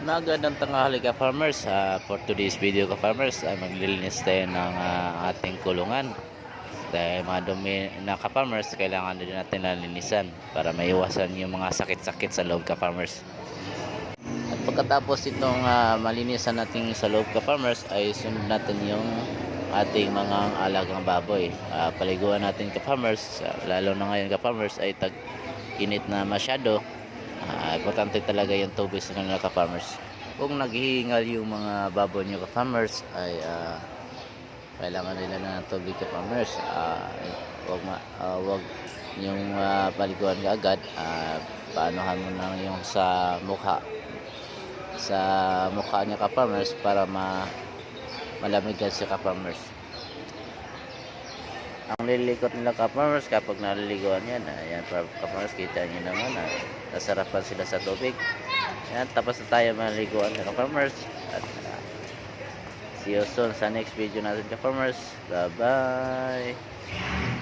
Magandang tanghali ka farmers. For today's video ka farmers ay maglilinis tayo ng ating kulungan. Dahil mga dumi na ka farmers, kailangan din natin nalinisan para maiwasan yung mga sakit-sakit sa loob ka farmers. At pagkatapos itong malinisan natin sa loob ka farmers ay sunod natin yung ating mga alagang baboy. Paliguan natin ka farmers, lalo na ngayon ka farmers ay tag-init na masyado. Importante talaga yung tubig sa kanila ka farmers. Kung naghihingal yung mga baboy nyo ka farmers ay kailangan nila ng tubig ka farmers. Wag yung paliguan ka agad. Paanohan mo na yung sa mukha niya ka farmers para malamigan siya ka farmers. Ang lilikot nila ka farmers kapag naliliguan yan, ayan ka farmers, kita nyo naman, nasarapan sila sa tubig. Ayan, tapos na tayo maliliguan ka farmers. At see you soon sa next video natin ka farmers. Bye bye.